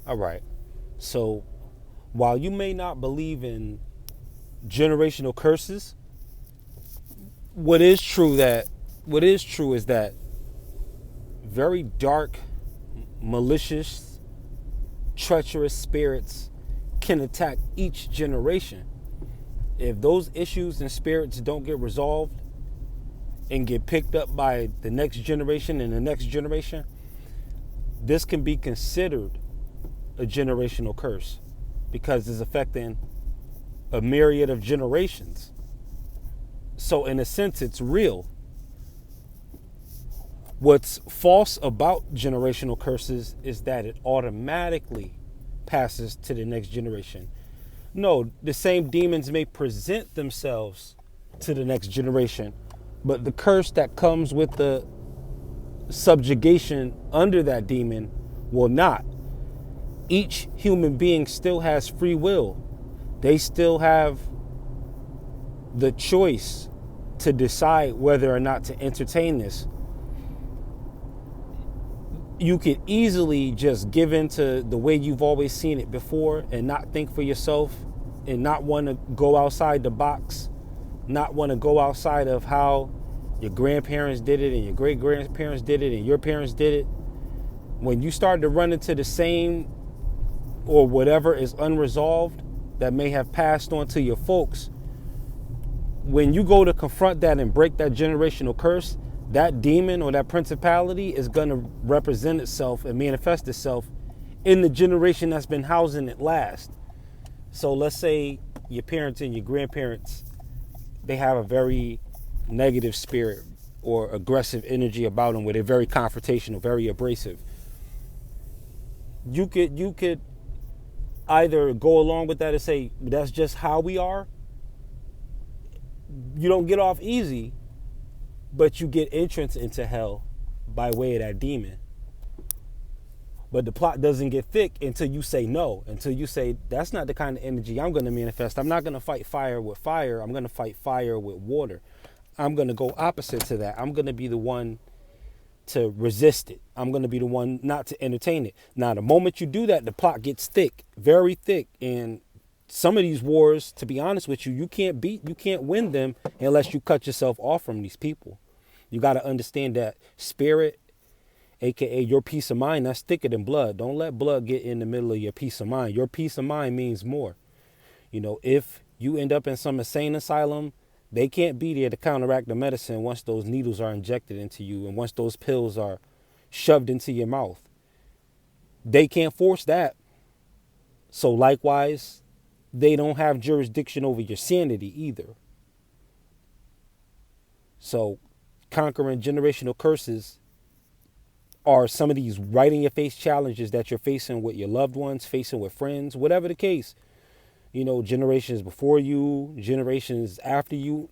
All right. So while you may not believe in generational curses, what is true that what is true is that very dark, malicious, treacherous spirits can attack each generation. If those issues and spirits don't get resolved and get picked up by the next generation and the next generation, this can be considered a generational curse because it's affecting a myriad of generations. So, in a sense, it's real. What's false about generational curses is that it automatically passes to the next generation. No, the same demons may present themselves to the next generation, but the curse that comes with the subjugation under that demon will not. Each human being still has free will. They still have the choice to decide whether or not to entertain this. You could easily just give in to the way you've always seen it before and not think for yourself and not want to go outside the box, not want to go outside of how your grandparents did it and your great grandparents did it and your parents did it. When you start to run into the same or whatever is unresolved that may have passed on to your folks, when you go to confront that and break that generational curse, that demon or that principality is going to represent itself and manifest itself in the generation that's been housing it last. So let's say your parents and your grandparents, they have a very negative spirit or aggressive energy about them where they're very confrontational, very abrasive. You could either go along with that and say that's just how we are. You don't get off easy, but you get entrance into hell by way of that demon. But the plot doesn't get thick until you say no, until you say that's not the kind of energy I'm going to manifest. I'm not going to fight fire with fire. I'm going to fight fire with water. I'm going to go opposite to that. I'm going to be the one to resist it. I'm going to be the one not to entertain it. Now, the moment you do that, the plot gets thick, very thick. And some of these wars, to be honest with you, you can't win them unless you cut yourself off from these people. You got to understand that spirit, aka your peace of mind, that's thicker than blood. Don't let blood get in the middle of your peace of mind. Your peace of mind means more. If you end up in some insane asylum, they can't be there to counteract the medicine once those needles are injected into you and once those pills are shoved into your mouth. They can't force that. So likewise, they don't have jurisdiction over your sanity either. So conquering generational curses are some of these right in your face challenges that you're facing with your loved ones, facing with friends, whatever the case. Generations before you, generations after you,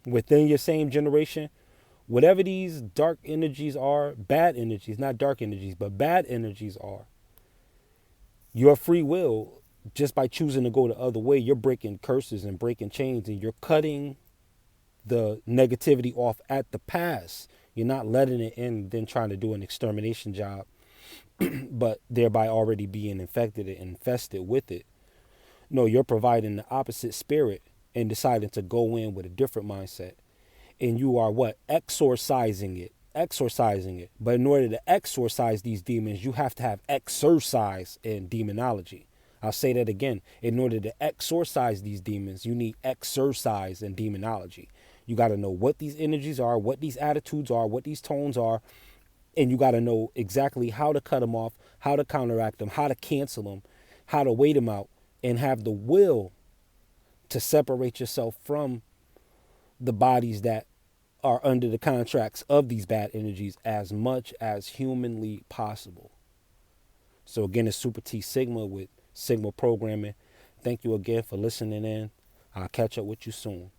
within your same generation, whatever these dark energies are, bad energies, not dark energies, but bad energies are, your free will, just by choosing to go the other way, you're breaking curses and breaking chains and you're cutting the negativity off at the pass. You're not letting it in and then trying to do an extermination job, but thereby already being infected and infested with it. No, you're providing the opposite spirit and deciding to go in with a different mindset. And you are what? Exorcising it. Exorcising it. But in order to exorcise these demons, you have to have exercise in demonology. I'll say that again. In order to exorcise these demons, you need exercise in demonology. You got to know what these energies are, what these attitudes are, what these tones are, and you got to know exactly how to cut them off, how to counteract them, how to cancel them, how to wait them out, and have the will to separate yourself from the bodies that are under the contracts of these bad energies as much as humanly possible. So again, it's Super T Sigma with Sigma Programming. Thank you again for listening in. I'll catch up with you soon.